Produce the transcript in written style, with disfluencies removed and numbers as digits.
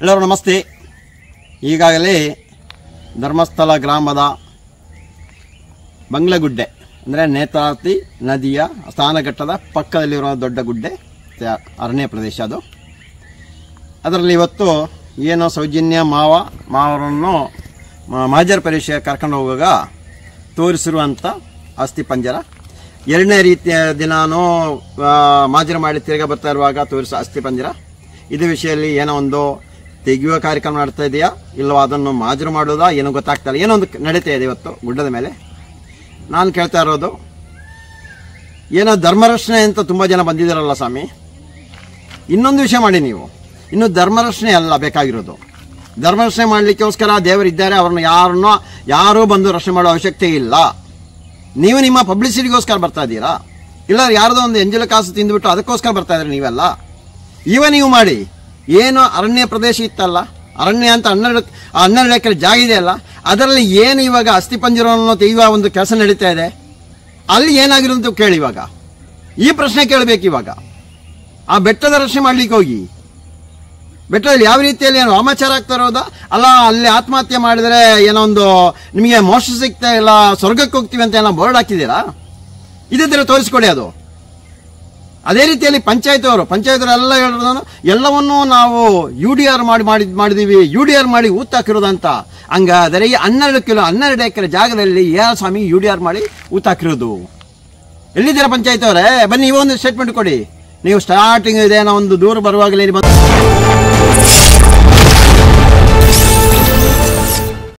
ಎಲ್ಲರೂ ನಮಸ್ತೆ. ಈಗಾಗಲೇ ಧರ್ಮಸ್ಥಳ ಗ್ರಾಮದ ಬಂಗ್ಲಗುಡ್ಡೆ ಅಂದರೆ ನೇತ್ರಾವತಿ ನದಿಯ ಸ್ನಾನಘಟ್ಟದ ಪಕ್ಕದಲ್ಲಿರುವ ದೊಡ್ಡ ಗುಡ್ಡೆ ಅರಣ್ಯ ಪ್ರದೇಶ. ಅದರಲ್ಲಿ ಇವತ್ತು ಏನೋ ಸೌಜನ್ಯ ಮಾವರನ್ನು ಮಾಜರ್ ಪರೀಕ್ಷೆ ಕರ್ಕೊಂಡು ಹೋಗುವಾಗ ತೋರಿಸಿರುವಂಥ ಅಸ್ಥಿಪಂಜರ. ಎರಡನೇ ರೀತಿಯ ದಿನಾನು ಮಾಜರ್ ಮಾಡಿ ತಿರುಗ ಬರ್ತಾ ಇರುವಾಗ ತೋರಿಸೋ ಅಸ್ಥಿಪಂಜರ. ಇದೇ ವಿಷಯದಲ್ಲಿ ಏನೋ ಒಂದು ತೆಗೆಯುವ ಕಾರ್ಯಕ್ರಮ ನಡ್ತಾ ಇದೆಯಾ ಇಲ್ಲವೋ ಅದನ್ನು ಮಾಜರು ಮಾಡೋದಾ ಏನೋ ಗೊತ್ತಾಗ್ತಾಯಿಲ್ಲ. ಏನೋ ಒಂದು ನಡೀತಾ ಇದೆ ಇವತ್ತು ಗುಡ್ಡದ ಮೇಲೆ. ನಾನು ಕೇಳ್ತಾ ಇರೋದು, ಏನೋ ಧರ್ಮರಕ್ಷಣೆ ಅಂತ ತುಂಬ ಜನ ಬಂದಿದ್ದಾರಲ್ಲ ಸ್ವಾಮಿ, ಇನ್ನೊಂದು ವಿಷಯ ಮಾಡಿ ನೀವು. ಇನ್ನು ಧರ್ಮರಕ್ಷಣೆ ಅಲ್ಲ ಬೇಕಾಗಿರೋದು. ಧರ್ಮರಕ್ಷಣೆ ಮಾಡಲಿಕ್ಕೋಸ್ಕರ ದೇವರಿದ್ದಾರೆ, ಅವ್ರನ್ನ ಯಾರೂ ಬಂದು ರಕ್ಷಣೆ ಮಾಡೋ ಅವಶ್ಯಕತೆ ಇಲ್ಲ. ನೀವು ನಿಮ್ಮ ಪಬ್ಲಿಸಿಟಿಗೋಸ್ಕರ ಬರ್ತಾ ಇದ್ದೀರಾ, ಇಲ್ಲ ಯಾರ್ದೋ ಒಂದು ಎಂಜಲ ಕಾಸು ತಿಂದುಬಿಟ್ಟು ಅದಕ್ಕೋಸ್ಕರ ಬರ್ತಾ ಇದ್ದೀರಿ ನೀವೆಲ್ಲ. ನೀವು ಮಾಡಿ. ಏನು ಅರಣ್ಯ ಪ್ರದೇಶ ಇತ್ತಲ್ಲ, ಅರಣ್ಯ ಅಂತ 12 ಎಕರೆ ಜಾಗ ಇದೆಯಲ್ಲ, ಅದರಲ್ಲಿ ಏನು ಇವಾಗ ಅಸ್ಥಿಪಂಜರವನ್ನು ತೆಗೆಯುವ ಒಂದು ಕೆಲಸ ನಡೀತಾ ಇದೆ, ಅಲ್ಲಿ ಏನಾಗಿರೋದು ಕೇಳಿ. ಇವಾಗ ಈ ಪ್ರಶ್ನೆ ಕೇಳಬೇಕು. ಇವಾಗ ಆ ಬೆಟ್ಟದ ರಕ್ಷಣೆ ಮಾಡ್ಲಿಕ್ಕೆ ಹೋಗಿ ಬೆಟ್ಟದಲ್ಲಿ ಯಾವ ರೀತಿಯಲ್ಲಿ ಏನು ವಾಮಾಚಾರ ಆಗ್ತಾ ಇರೋದಾ, ಅಲ್ಲ ಅಲ್ಲಿ ಆತ್ಮಹತ್ಯೆ ಮಾಡಿದರೆ ಏನೋ ಒಂದು ನಿಮಗೆ ಮೋಕ್ಷ ಸಿಗ್ತಾ ಇಲ್ಲ, ಸ್ವರ್ಗಕ್ಕೆ ಹೋಗ್ತೀವಿ ಅಂತ ಏನೋ ಬೋರ್ಡ್ ಹಾಕಿದ್ದೀರಾ? ಇದಿದ್ರೆ ತೋರಿಸ್ಕೊಡಿ. ಅದು ಅದೇ ರೀತಿಯಲ್ಲಿ ಪಂಚಾಯತವರೆಲ್ಲ ಹೇಳಿರೋದು ಎಲ್ಲವನ್ನೂ ನಾವು UDR ಮಾಡಿದೀವಿ, UDR ಮಾಡಿ ಊತಾಕಿರೋದಂತ. ಹಂಗಾದರೆ ಈ 12 ಎಕರೆ ಜಾಗದಲ್ಲಿ ಯಾವ ಸ್ವಾಮಿ UDR ಮಾಡಿ ಊತಾಕಿರೋದು? ಎಲ್ಲಿದ್ದೀರಾ ಪಂಚಾಯತ್ ಅವರೇ? ಬನ್ನಿ, ಒಂದು ಸ್ಟೇಟ್ಮೆಂಟ್ ಕೊಡಿ. ನೀವು ಸ್ಟಾರ್ಟಿಂಗ್ ಇದೇನೋ ಒಂದು ದೂರ ಬರುವಾಗಲೇ